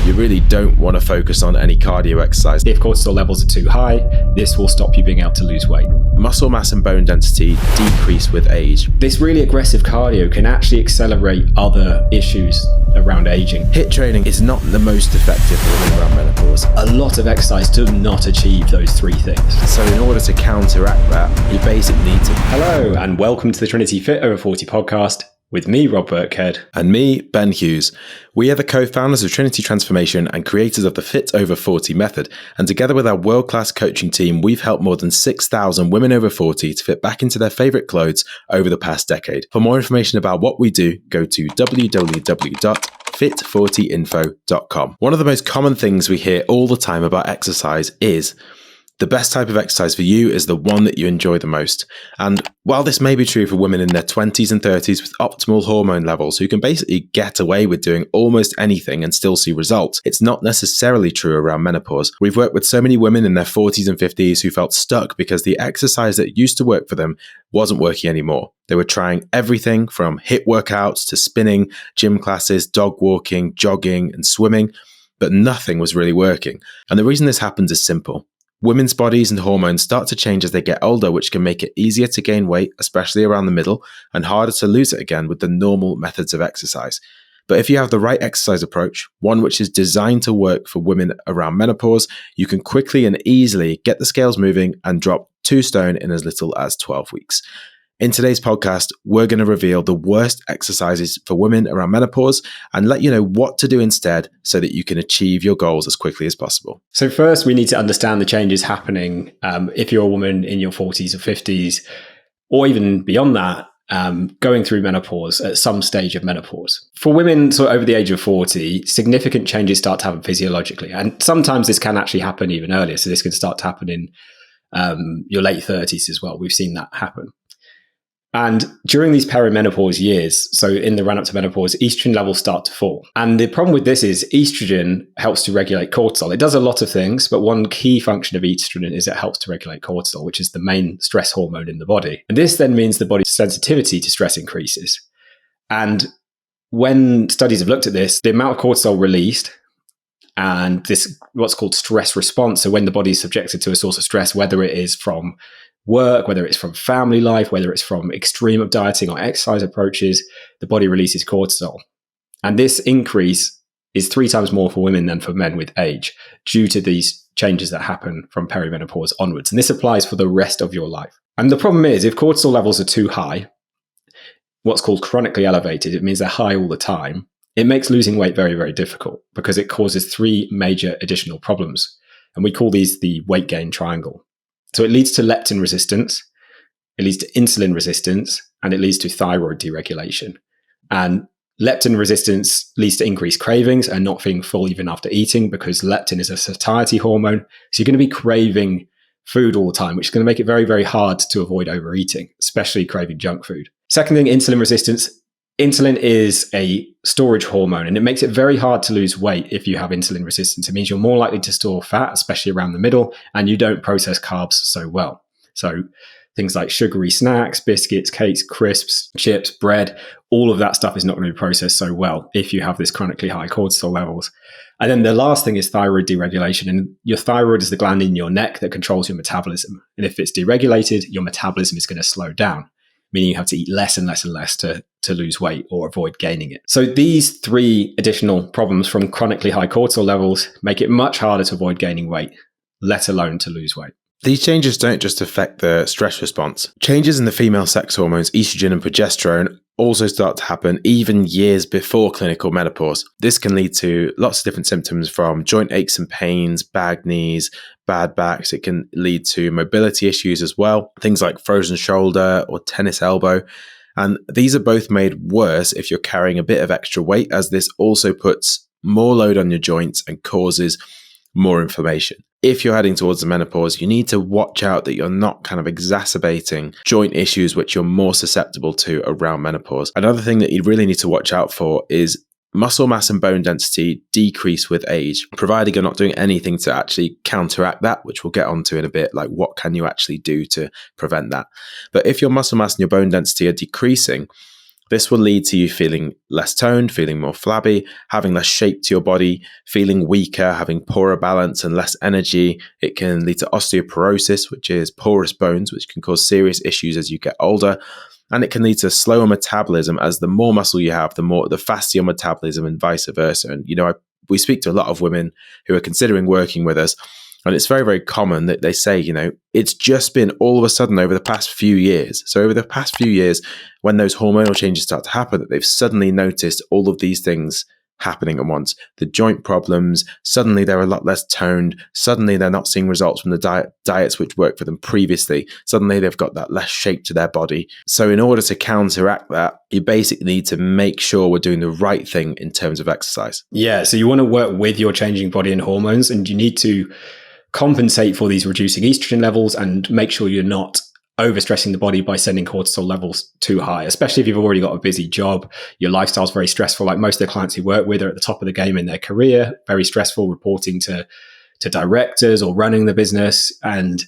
You really don't want to focus on any cardio exercise. If cortisol levels are too high, this will stop you being able to lose weight. Muscle mass and bone density decrease with age. This really aggressive cardio can actually accelerate other issues around aging. HIIT training is not the most effective for women around menopause. A lot of exercise does not achieve those three things. So in order to counteract that, you basically need to... Hello, and welcome to the Trinity Fit Over 40 podcast with me, Rob Burkhead. And me, Ben Hughes. We are the co-founders of Trinity Transformation and creators of the Fit Over 40 method. And together with our world-class coaching team, we've helped more than 6,000 women over 40 to fit back into their favourite clothes over the past decade. For more information about what we do, go to www.fit40info.com. One of the most common things we hear all the time about exercise is the best type of exercise for you is the one that you enjoy the most. And while this may be true for women in their 20s and 30s with optimal hormone levels who can basically get away with doing almost anything and still see results, it's not necessarily true around menopause. We've worked with so many women in their 40s and 50s who felt stuck because the exercise that used to work for them wasn't working anymore. They were trying everything from HIIT workouts to spinning, gym classes, dog walking, jogging, and swimming, but nothing was really working. And the reason this happens is simple. Women's bodies and hormones start to change as they get older, which can make it easier to gain weight, especially around the middle, and harder to lose it again with the normal methods of exercise. But if you have the right exercise approach, one which is designed to work for women around menopause, you can quickly and easily get the scales moving and drop 2 stone in as little as 12 weeks. In today's podcast, we're going to reveal the worst exercises for women around menopause and let you know what to do instead so that you can achieve your goals as quickly as possible. So first, we need to understand the changes happening if you're a woman in your 40s or 50s, or even beyond that, going through menopause at some stage of menopause. For women sort of over the age of 40, significant changes start to happen physiologically. And sometimes this can actually happen even earlier. So this can start to happen in your late 30s as well. We've seen that happen. And during these perimenopause years, so in the run-up to menopause, estrogen levels start to fall. And the problem with this is estrogen helps to regulate cortisol. It does a lot of things, but one key function of estrogen is it helps to regulate cortisol, which is the main stress hormone in the body. And this then means the body's sensitivity to stress increases. And when studies have looked at this, the amount of cortisol released and this what's called stress response, so when the body is subjected to a source of stress, whether it is from work, whether it's from family life, whether it's from extreme of dieting or exercise approaches, the body releases cortisol. And this increase is 3 times more for women than for men with age due to these changes that happen from perimenopause onwards. And this applies for the rest of your life. And the problem is, if cortisol levels are too high, what's called chronically elevated, it means they're high all the time, it makes losing weight very, very difficult because it causes 3 major additional problems. And we call these the weight gain triangle. So it leads to leptin resistance, it leads to insulin resistance, and it leads to thyroid deregulation. And leptin resistance leads to increased cravings and not feeling full even after eating because leptin is a satiety hormone. So you're going to be craving food all the time, which is going to make it very, very hard to avoid overeating, especially craving junk food. Second thing, insulin resistance. Insulin is a storage hormone and it makes it very hard to lose weight if you have insulin resistance. It means you're more likely to store fat, especially around the middle, and you don't process carbs so well. So things like sugary snacks, biscuits, cakes, crisps, chips, bread, all of that stuff is not going to be processed so well if you have this chronically high cortisol levels. And then the last thing is thyroid deregulation. And your thyroid is the gland in your neck that controls your metabolism. And if it's deregulated, your metabolism is going to slow down, meaning you have to eat less and less and less to lose weight or avoid gaining it. So these 3 additional problems from chronically high cortisol levels make it much harder to avoid gaining weight, let alone to lose weight. These changes don't just affect the stress response. Changes in the female sex hormones, estrogen and progesterone, also start to happen even years before clinical menopause. This can lead to lots of different symptoms from joint aches and pains, bad knees, bad backs. It can lead to mobility issues as well, things like frozen shoulder or tennis elbow. And these are both made worse if you're carrying a bit of extra weight, as this also puts more load on your joints and causes more inflammation. If you're heading towards the menopause, you need to watch out that you're not kind of exacerbating joint issues which you're more susceptible to around menopause. Another thing that you really need to watch out for is muscle mass and bone density decrease with age, provided you're not doing anything to actually counteract that, which we'll get onto in a bit, like what can you actually do to prevent that. But if your muscle mass and your bone density are decreasing, This will lead to you feeling less toned, feeling more flabby, having less shape to your body, feeling weaker, having poorer balance and less energy. It can lead to osteoporosis, which is porous bones, which can cause serious issues as you get older. And it can lead to slower metabolism, as the more muscle you have, the faster your metabolism, and vice versa. And, we speak to a lot of women who are considering working with us, and it's very, very common that they say, it's just been all of a sudden over the past few years. So over the past few years, when those hormonal changes start to happen, that they've suddenly noticed all of these things happening at once. The joint problems, suddenly they're a lot less toned. Suddenly they're not seeing results from the diets which worked for them previously. Suddenly they've got that less shape to their body. So in order to counteract that, you basically need to make sure we're doing the right thing in terms of exercise. Yeah, so you want to work with your changing body and hormones, and you need to compensate for these reducing estrogen levels and make sure you're not overstressing the body by sending cortisol levels too high, especially if you've already got a busy job, your lifestyle's very stressful. Like most of the clients who work with are at the top of the game in their career, very stressful, reporting to directors or running the business and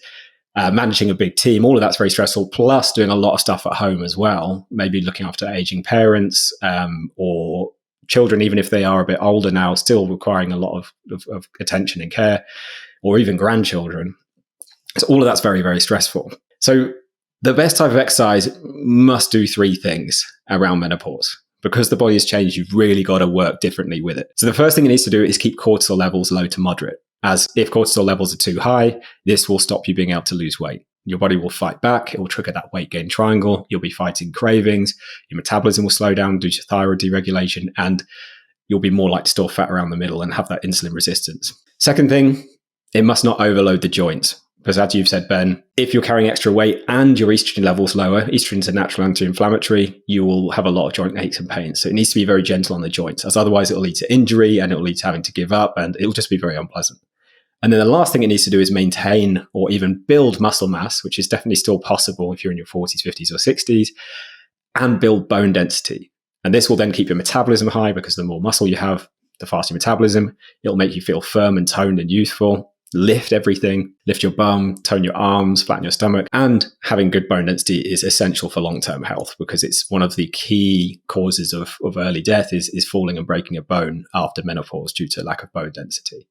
managing a big team. All of that's very stressful, plus doing a lot of stuff at home as well, maybe looking after aging parents or children, even if they are a bit older now, still requiring a lot of attention and care, or even grandchildren. So all of that's very, very stressful. So the best type of exercise must do three things around menopause. Because the body has changed, you've really got to work differently with it. So the first thing it needs to do is keep cortisol levels low to moderate. As if cortisol levels are too high, this will stop you being able to lose weight. Your body will fight back. It will trigger that weight gain triangle. You'll be fighting cravings. Your metabolism will slow down due to thyroid deregulation, and you'll be more likely to store fat around the middle and have that insulin resistance. Second thing, it must not overload the joints. Because as you've said, Ben, if you're carrying extra weight and your estrogen levels lower, estrogen is a natural anti-inflammatory, you will have a lot of joint aches and pains. So it needs to be very gentle on the joints, as otherwise it will lead to injury and it will lead to having to give up, and it will just be very unpleasant. And then the last thing it needs to do is maintain or even build muscle mass, which is definitely still possible if you're in your 40s, 50s, or 60s, and build bone density. And this will then keep your metabolism high, because the more muscle you have, the faster your metabolism. It'll make you feel firm and toned and youthful. Lift everything, lift your bum, tone your arms, flatten your stomach. And having good bone density is essential for long-term health, because it's one of the key causes of early death is falling and breaking a bone after menopause due to lack of bone density.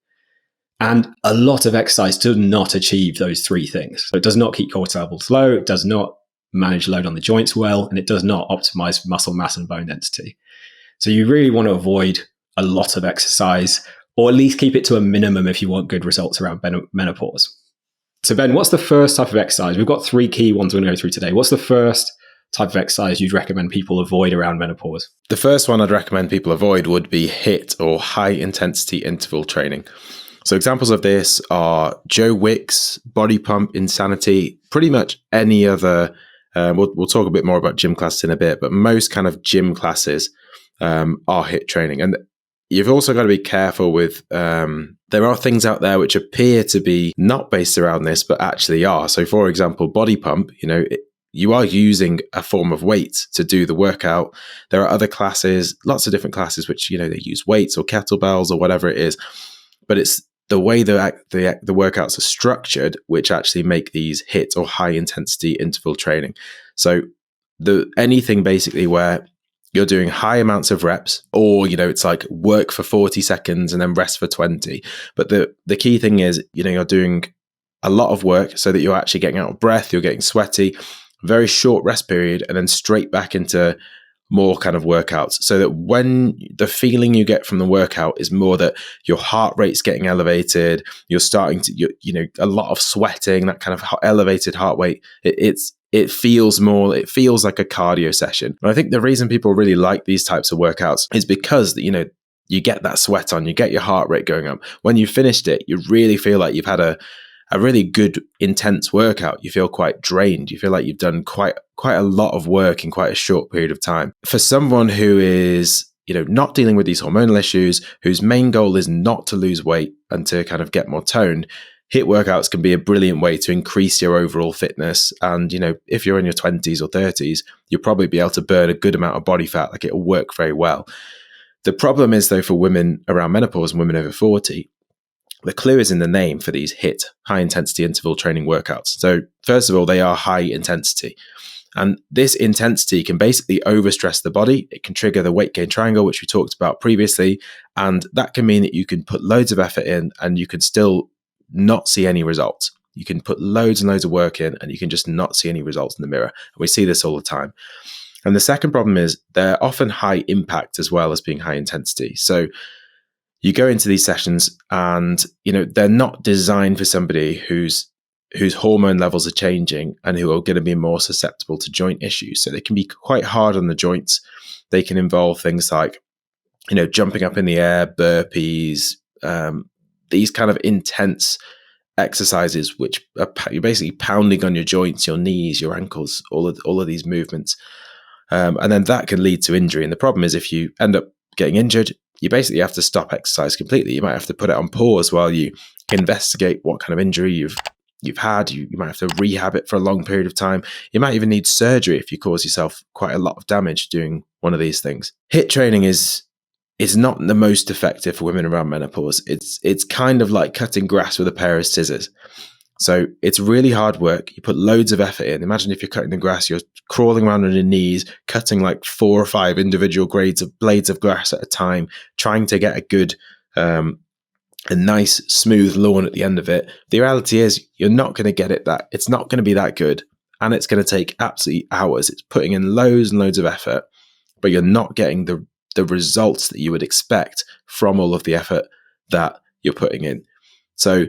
And a lot of exercise does not achieve those three things. So it does not keep cortisol levels low, it does not manage load on the joints well, and it does not optimize muscle mass and bone density. So you really want to avoid a lot of exercise, or at least keep it to a minimum if you want good results around menopause. So Ben, what's the first type of exercise? We've got three key ones we're going to go through today. What's the first type of exercise you'd recommend people avoid around menopause? The first one I'd recommend people avoid would be HIIT, or high intensity interval training. So examples of this are Joe Wicks, Body Pump, Insanity, pretty much any other, we'll talk a bit more about gym classes in a bit, but most kind of gym classes are HIIT training. And you've also got to be careful with, there are things out there which appear to be not based around this, but actually are. So for example, Body Pump, you are using a form of weight to do the workout. There are other classes, lots of different classes, which, they use weights or kettlebells or whatever it is, but it's the way the workouts are structured, which actually make these HIIT, or high intensity interval training. So anything basically where you're doing high amounts of reps, or, it's like work for 40 seconds and then rest for 20. But the key thing is, you're doing a lot of work so that you're actually getting out of breath, you're getting sweaty, very short rest period, and then straight back into more kind of workouts, so that when the feeling you get from the workout is more that your heart rate's getting elevated, you're starting to, a lot of sweating, that kind of elevated heart rate, it feels like a cardio session. And I think the reason people really like these types of workouts is because, you get that sweat on, you get your heart rate going up. When you've finished it, you really feel like you've had a really good, intense workout. You feel quite drained. You feel like you've done quite a lot of work in quite a short period of time. For someone who is, not dealing with these hormonal issues, whose main goal is not to lose weight and to kind of get more toned, HIIT workouts can be a brilliant way to increase your overall fitness. And, if you're in your 20s or 30s, you'll probably be able to burn a good amount of body fat. Like, it'll work very well. The problem is, though, for women around menopause and women over 40, the clue is in the name for these HIIT, high intensity interval training workouts. So first of all, they are high intensity. And this intensity can basically overstress the body. It can trigger the weight gain triangle, which we talked about previously. And that can mean that you can put loads of effort in and you can still not see any results. You can put loads and loads of work in and you can just not see any results in the mirror. And we see this all the time. And the second problem is they're often high impact as well as being high intensity. So you go into these sessions and, they're not designed for somebody whose hormone levels are changing and who are going to be more susceptible to joint issues. So they can be quite hard on the joints. They can involve things like, jumping up in the air, burpees, these kind of intense exercises, which are you're basically pounding on your joints, your knees, your ankles, all of these movements. And then that can lead to injury. And the problem is if you end up getting injured, you basically have to stop exercise completely. You might have to put it on pause while you investigate what kind of injury you've had. You might have to rehab it for a long period of time. You might even need surgery if you cause yourself quite a lot of damage doing one of these things. HIIT training is not the most effective for women around menopause. It's kind of like cutting grass with a pair of scissors. So it's really hard work. You put loads of effort in. Imagine if you're cutting the grass, you're crawling around on your knees, cutting like 4 or 5 individual blades of grass at a time, trying to get a good, a nice smooth lawn at the end of it. The reality is you're not going to get it it's not going to be that good. And it's going to take absolutely hours. It's putting in loads and loads of effort, but you're not getting the results that you would expect from all of the effort that you're putting in. So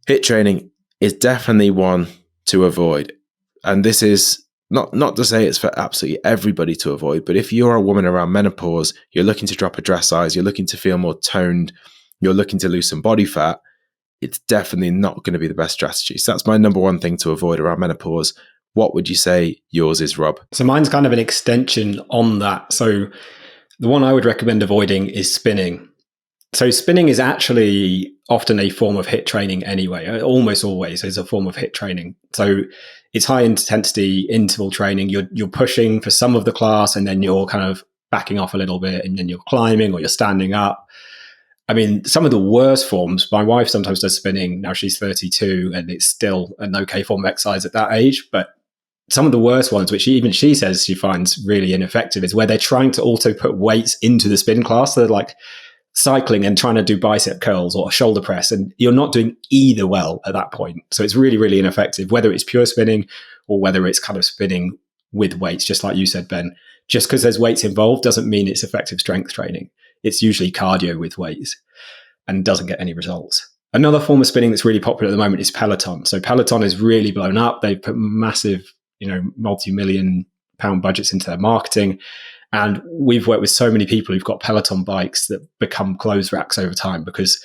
HIIT training is definitely one to avoid. And this is not to say it's for absolutely everybody to avoid, but if you're a woman around menopause, you're looking to drop a dress size, you're looking to feel more toned, you're looking to lose some body fat, it's definitely not going to be the best strategy. So that's my number one thing to avoid around menopause. What would you say yours is, Rob? So mine's kind of an extension on that. So the one I would recommend avoiding is spinning. So spinning is actually often a form of HIIT training anyway. Almost always is a form of HIIT training. So it's high intensity interval training. You're pushing for some of the class and then you're kind of backing off a little bit and then you're climbing or you're standing up. I mean, some of the worst forms, my wife sometimes does spinning. Now she's 32 and it's still an okay form of exercise at that age. But some of the worst ones, which even she says she finds really ineffective, is where they're trying to also put weights into the spin class. They're like cycling and trying to do bicep curls or a shoulder press, and you're not doing either well at that point. So it's really, really ineffective, whether it's pure spinning or whether it's kind of spinning with weights, just like you said, Ben. Just because there's weights involved doesn't mean it's effective strength training. It's usually cardio with weights and doesn't get any results. Another form of spinning that's really popular at the moment is Peloton. So Peloton is really blown up. They've put massive, multi-million pound budgets into their marketing. And we've worked with so many people who've got Peloton bikes that become clothes racks over time because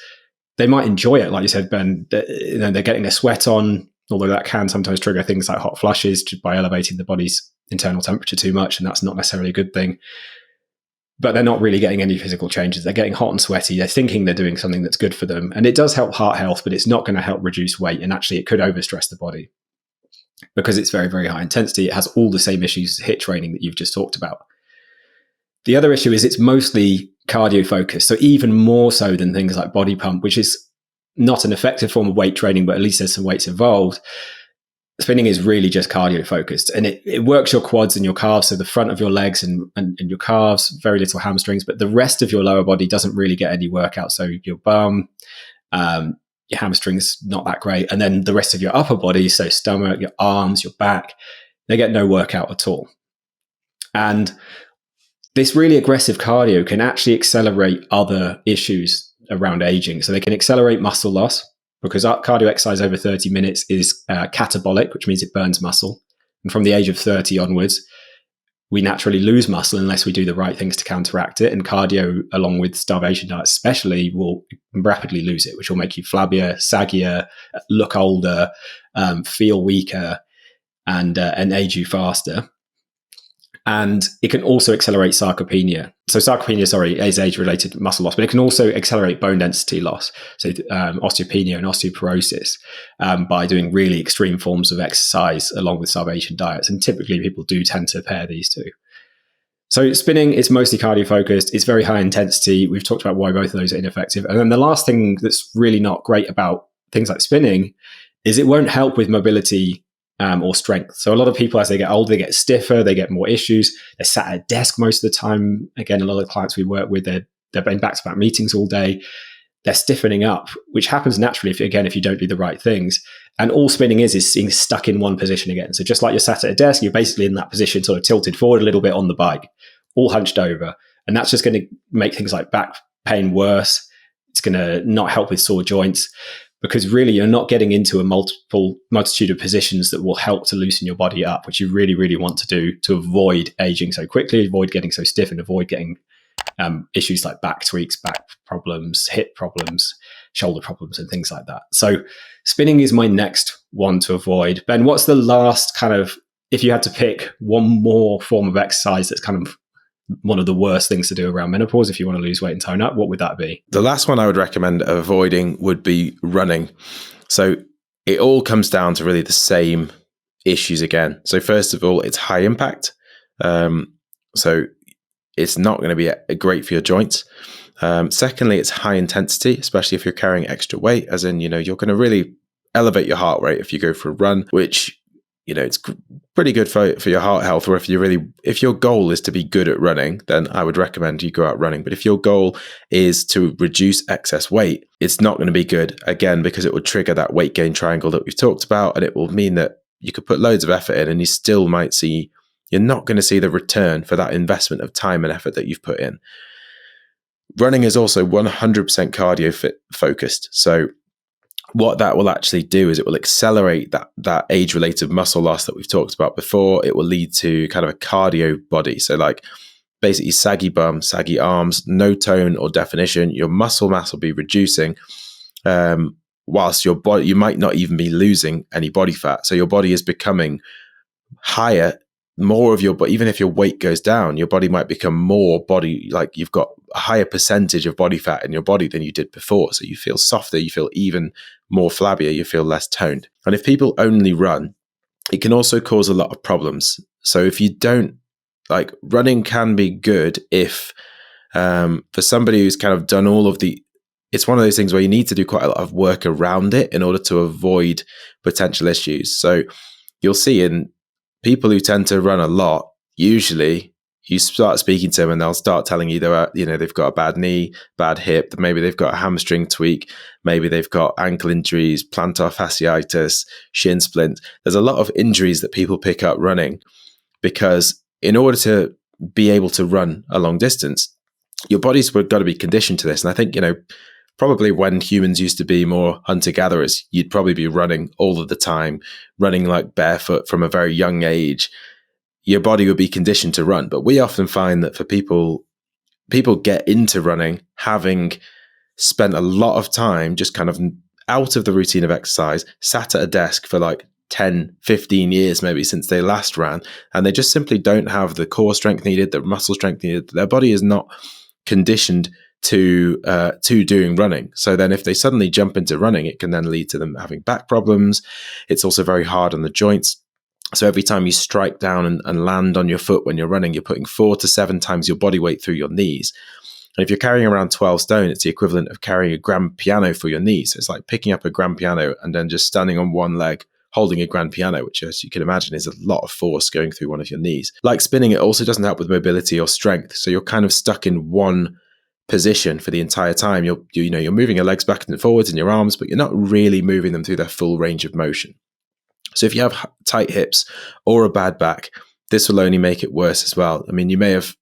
they might enjoy it. Like you said, Ben, they're getting a sweat on, although that can sometimes trigger things like hot flushes just by elevating the body's internal temperature too much. And that's not necessarily a good thing. But they're not really getting any physical changes. They're getting hot and sweaty. They're thinking they're doing something that's good for them. And it does help heart health, but it's not going to help reduce weight. And actually, it could overstress the body because it's very, very high intensity. It has all the same issues as HIIT training that you've just talked about. The other issue is it's mostly cardio focused. So even more so than things like body pump, which is not an effective form of weight training, but at least there's some weights involved. Spinning is really just cardio focused, and it works your quads and your calves, so the front of your legs and your calves, very little hamstrings, but the rest of your lower body doesn't really get any workout. So your bum, your hamstrings, not that great. And then the rest of your upper body, so stomach, your arms, your back, they get no workout at all. And this really aggressive cardio can actually accelerate other issues around aging. So they can accelerate muscle loss, because cardio exercise over 30 minutes is catabolic, which means it burns muscle. And from the age of 30 onwards, we naturally lose muscle unless we do the right things to counteract it. And cardio, along with starvation diet especially, will rapidly lose it, which will make you flabbier, saggier, look older, feel weaker, and age you faster. And it can also accelerate sarcopenia. So sarcopenia, is age-related muscle loss, but it can also accelerate bone density loss. So osteopenia and osteoporosis by doing really extreme forms of exercise along with starvation diets. And typically people do tend to pair these two. So spinning is mostly cardio-focused. It's very high intensity. We've talked about why both of those are ineffective. And then the last thing that's really not great about things like spinning is it won't help with mobility or strength. So a lot of people, as they get older, they get stiffer, they get more issues. They're sat at a desk most of the time. Again, a lot of the clients we work with, they're in back-to-back meetings all day. They're stiffening up, which happens naturally if you don't do the right things. And all spinning is being stuck in one position again. So just like you're sat at a desk, you're basically in that position, sort of tilted forward a little bit on the bike, all hunched over. And that's just going to make things like back pain worse. It's going to not help with sore joints, because really you're not getting into a multitude of positions that will help to loosen your body up, which you really, really want to do to avoid aging so quickly, avoid getting so stiff, and avoid getting issues like back tweaks, back problems, hip problems, shoulder problems, and things like that. So spinning is my next one to avoid. Ben, what's the last kind of, if you had to pick one more form of exercise that's kind of one of the worst things to do around menopause if you want to lose weight and tone up, what would that be? The last one I would recommend avoiding would be running. So it all comes down to really the same issues again. So first of all, it's high impact. So it's not going to be great for your joints. Secondly, it's high intensity, especially if you're carrying extra weight, as in, you're going to really elevate your heart rate if you go for a run, which, it's pretty good for your heart health. Or if your goal is to be good at running, then I would recommend you go out running. But if your goal is to reduce excess weight, it's not going to be good, again, because it will trigger that weight gain triangle that we've talked about. And it will mean that you could put loads of effort in and you still might see, you're not going to see the return for that investment of time and effort that you've put in. Running is also 100% cardio focused. So what that will actually do is it will accelerate that age-related muscle loss that we've talked about before. It will lead to kind of a cardio body. So like basically saggy bum, saggy arms, no tone or definition. Your muscle mass will be reducing, whilst your body, you might not even be losing any body fat. So your body is becoming higher, more of your body. Even if your weight goes down, your body might become more body, like you've got a higher percentage of body fat in your body than you did before. So you feel softer, you feel even more flabbier, you feel less toned. And if people only run, it can also cause a lot of problems. So if you don't, like, running can be good if for somebody who's kind of done all of the, it's one of those things where you need to do quite a lot of work around it in order to avoid potential issues. So you'll see in people who tend to run a lot, usually you start speaking to them and they'll start telling you they've got a bad knee, bad hip, maybe they've got a hamstring tweak, maybe they've got ankle injuries, plantar fasciitis, shin splint. There's a lot of injuries that people pick up running, because in order to be able to run a long distance, your body's got to be conditioned to this. And I think, probably when humans used to be more hunter-gatherers, you'd probably be running all of the time, running like barefoot from a very young age. Your body would be conditioned to run. But we often find that for people get into running having spent a lot of time just kind of out of the routine of exercise, sat at a desk for like 10, 15 years maybe since they last ran, and they just simply don't have the core strength needed, the muscle strength needed. Their body is not conditioned to doing running. So then if they suddenly jump into running, it can then lead to them having back problems. It's also very hard on the joints. So every time you strike down and land on your foot when you're running, you're putting 4 to 7 times your body weight through your knees. And if you're carrying around 12 stone, it's the equivalent of carrying a grand piano for your knees. So it's like picking up a grand piano and then just standing on one leg, holding a grand piano, which, as you can imagine, is a lot of force going through one of your knees. Like spinning, it also doesn't help with mobility or strength. So you're kind of stuck in one position for the entire time. You're moving your legs back and forwards and your arms, but you're not really moving them through their full range of motion. So if you have tight hips or a bad back, this will only make it worse as well. I mean, you may have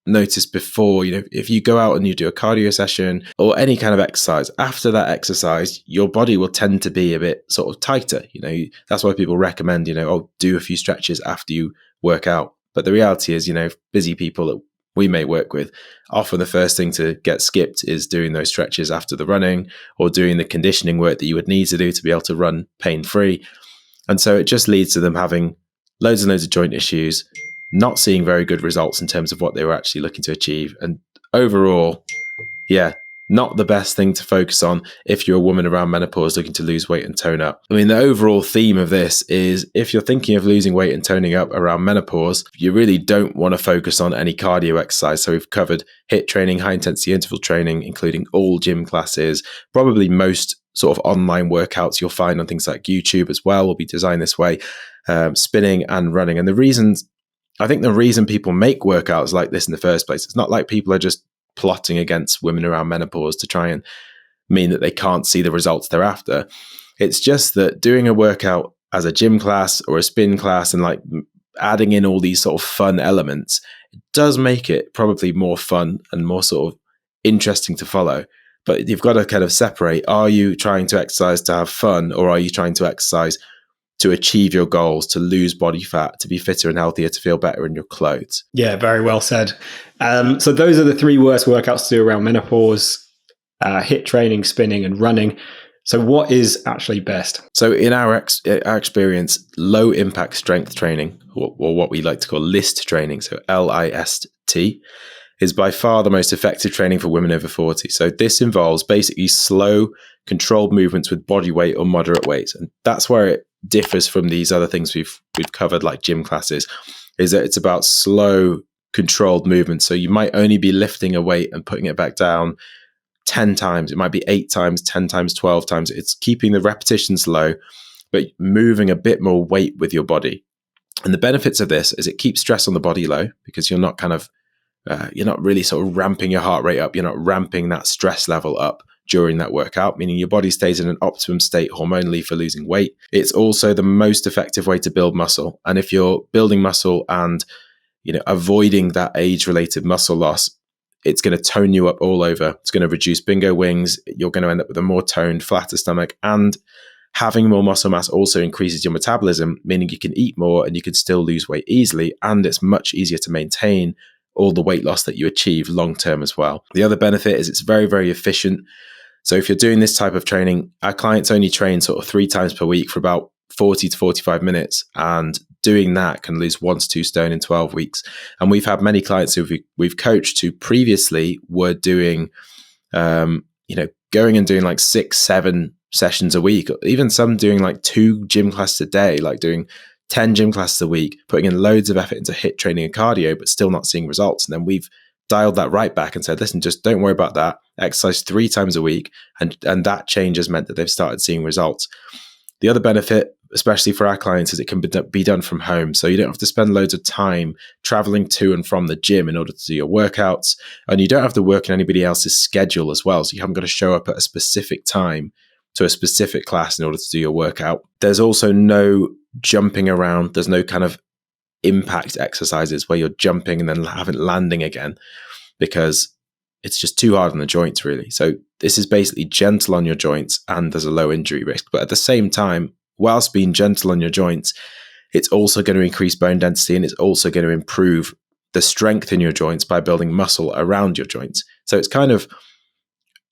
noticed before, if you go out and you do a cardio session or any kind of exercise, after that exercise, your body will tend to be a bit sort of tighter. That's why people recommend, do a few stretches after you work out. But the reality is, busy people that we may work with, often the first thing to get skipped is doing those stretches after the running or doing the conditioning work that you would need to do to be able to run pain-free. And so it just leads to them having loads and loads of joint issues, not seeing very good results in terms of what they were actually looking to achieve. And overall, not the best thing to focus on if you're a woman around menopause looking to lose weight and tone up. I mean, the overall theme of this is if you're thinking of losing weight and toning up around menopause, you really don't want to focus on any cardio exercise. So we've covered HIIT training, high intensity interval training, including all gym classes, probably most sort of online workouts you'll find on things like YouTube as well will be designed this way. spinning and running. And I think the reason people make workouts like this in the first place, it's not like people are just plotting against women around menopause to try and mean that they can't see the results they're after. It's just that doing a workout as a gym class or a spin class and like adding in all these sort of fun elements, it does make it probably more fun and more sort of interesting to follow. But you've got to kind of separate, are you trying to exercise to have fun, or are you trying to exercise to achieve your goals, to lose body fat, to be fitter and healthier, to feel better in your clothes? Yeah, very well said. So those are the three worst workouts to do around menopause: HIIT training, spinning, and running. So what is actually best? So in our experience, low impact strength training, or what we like to call LIST training, so LIST, is by far the most effective training for women over 40. So this involves basically slow, controlled movements with body weight or moderate weight. And that's where it differs from these other things we've covered, like gym classes, is that it's about slow, controlled movements. So you might only be lifting a weight and putting it back down 10 times. It might be 8 times, 10 times, 12 times. It's keeping the repetitions low, but moving a bit more weight with your body. And the benefits of this is it keeps stress on the body low, because you're not you're not really sort of ramping your heart rate up. You're not ramping that stress level up during that workout, meaning your body stays in an optimum state hormonally for losing weight. It's also the most effective way to build muscle. And if you're building muscle and, avoiding that age-related muscle loss, it's going to tone you up all over. It's going to reduce bingo wings. You're going to end up with a more toned, flatter stomach. And having more muscle mass also increases your metabolism, meaning you can eat more and you can still lose weight easily. And it's much easier to maintain all the weight loss that you achieve long term as well. The other benefit is it's very, very efficient. So if you're doing this type of training, our clients only train sort of 3 times per week for about 40 to 45 minutes. And doing that can lose 1 to 2 stone in 12 weeks. And we've had many clients who we've coached who previously were doing, going and doing like 6, 7 sessions a week, even some doing like 2 gym classes a day, like doing 10 gym classes a week, putting in loads of effort into HIIT training and cardio, but still not seeing results. And then we've dialed that right back and said, listen, just don't worry about that. Exercise 3 times a week. And that change has meant that they've started seeing results. The other benefit, especially for our clients, is it can be done from home. So you don't have to spend loads of time traveling to and from the gym in order to do your workouts. And you don't have to work in anybody else's schedule as well. So you haven't got to show up at a specific time to a specific class in order to do your workout. There's also no jumping around. There's no kind of impact exercises where you're jumping and then landing again, because it's just too hard on the joints, really. So this is basically gentle on your joints, and there's a low injury risk. But at the same time, whilst being gentle on your joints, it's also going to increase bone density, and it's also going to improve the strength in your joints by building muscle around your joints. So it's kind of,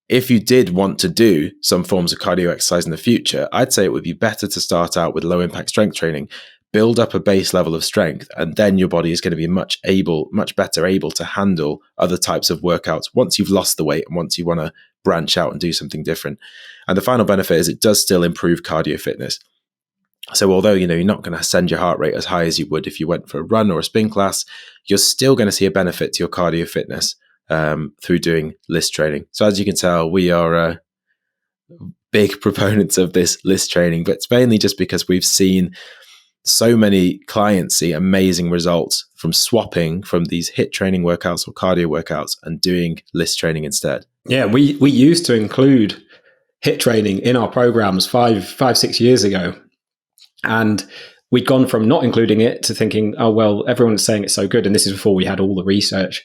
if you did want to do some forms of cardio exercise in the future, I'd say it would be better to start out with low impact strength training, build up a base level of strength, and then your body is going to be much better able to handle other types of workouts once you've lost the weight and once you want to branch out and do something different. And the final benefit is it does still improve cardio fitness. So although, you're not going to send your heart rate as high as you would if you went for a run or a spin class, you're still going to see a benefit to your cardio fitness through doing LIST training. So as you can tell, we are big proponents of this LIST training, but it's mainly just because we've seen so many clients see amazing results from swapping from these HIIT training workouts or cardio workouts and doing LIST training instead. Yeah, we used to include HIIT training in our programs 5-6 years ago. And we'd gone from not including it to thinking, oh, well, everyone's saying it's so good. And this is before we had all the research.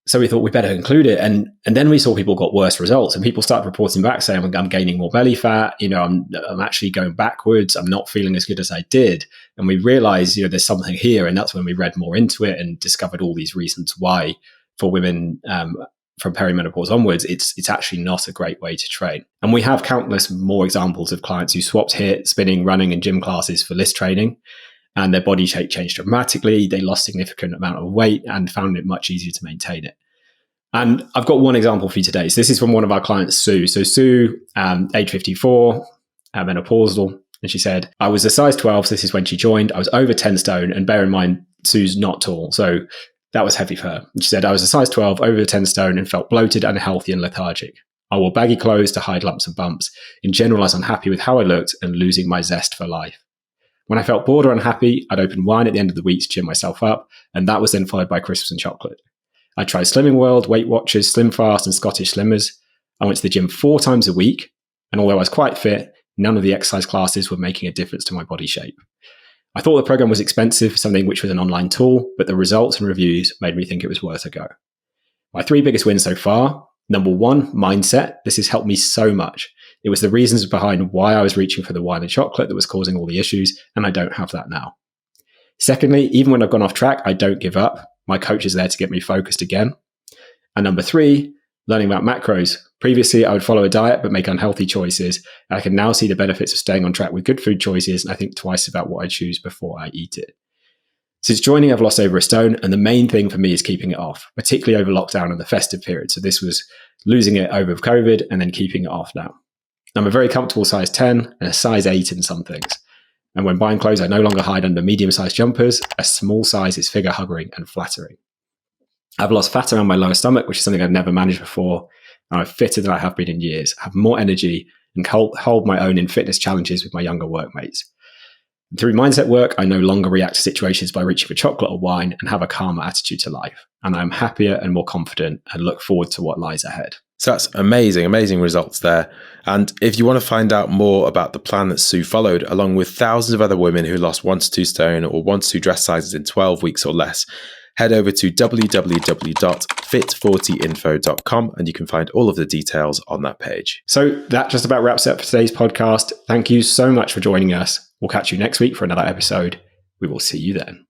So we thought we better include it. And then we saw people got worse results, and people started reporting back saying, I'm gaining more belly fat. I'm actually going backwards. I'm not feeling as good as I did. And we realized, there's something here. And that's when we read more into it and discovered all these reasons why for women from perimenopause onwards, it's actually not a great way to train. And we have countless more examples of clients who swapped HIIT, spinning, running, and gym classes for LIST training. And their body shape changed dramatically. They lost significant amount of weight and found it much easier to maintain it. And I've got one example for you today. So this is from one of our clients, Sue. So Sue, age 54, menopausal. And she said, I was a size 12. So this is when she joined. I was over 10 stone. And bear in mind, Sue's not tall. So that was heavy for her. And she said, I was a size 12, over 10 stone, and felt bloated, unhealthy, and lethargic. I wore baggy clothes to hide lumps and bumps. In general, I was unhappy with how I looked and losing my zest for life. When I felt bored or unhappy, I'd open wine at the end of the week to cheer myself up, and that was then followed by crisps and chocolate. I tried Slimming World, Weight Watchers, Slim Fast, and Scottish Slimmers. I went to the gym 4 times a week, and although I was quite fit, none of the exercise classes were making a difference to my body shape. I thought the program was expensive for something which was an online tool, but the results and reviews made me think it was worth a go. My 3 biggest wins so far. Number 1, mindset. This has helped me so much. It was the reasons behind why I was reaching for the wine and chocolate that was causing all the issues, and I don't have that now. Secondly, even when I've gone off track, I don't give up. My coach is there to get me focused again. And number 3, learning about macros. Previously, I would follow a diet but make unhealthy choices. And I can now see the benefits of staying on track with good food choices, and I think twice about what I choose before I eat it. Since joining, I've lost over a stone, and the main thing for me is keeping it off, particularly over lockdown and the festive period. So this was losing it over COVID and then keeping it off now. I'm a very comfortable size 10 and a size 8 in some things. And when buying clothes, I no longer hide under medium-sized jumpers. A small size is figure-hugging and flattering. I've lost fat around my lower stomach, which is something I've never managed before. And I'm fitter than I have been in years. I have more energy and hold my own in fitness challenges with my younger workmates. Through mindset work, I no longer react to situations by reaching for chocolate or wine and have a calmer attitude to life. And I'm happier and more confident and look forward to what lies ahead. So that's amazing results there. And if you want to find out more about the plan that Sue followed, along with thousands of other women who lost 1 to 2 stone or 1 to 2 dress sizes in 12 weeks or less, head over to www.fit40info.com and you can find all of the details on that page. So that just about wraps up for today's podcast. Thank you so much for joining us. We'll catch you next week for another episode. We will see you then.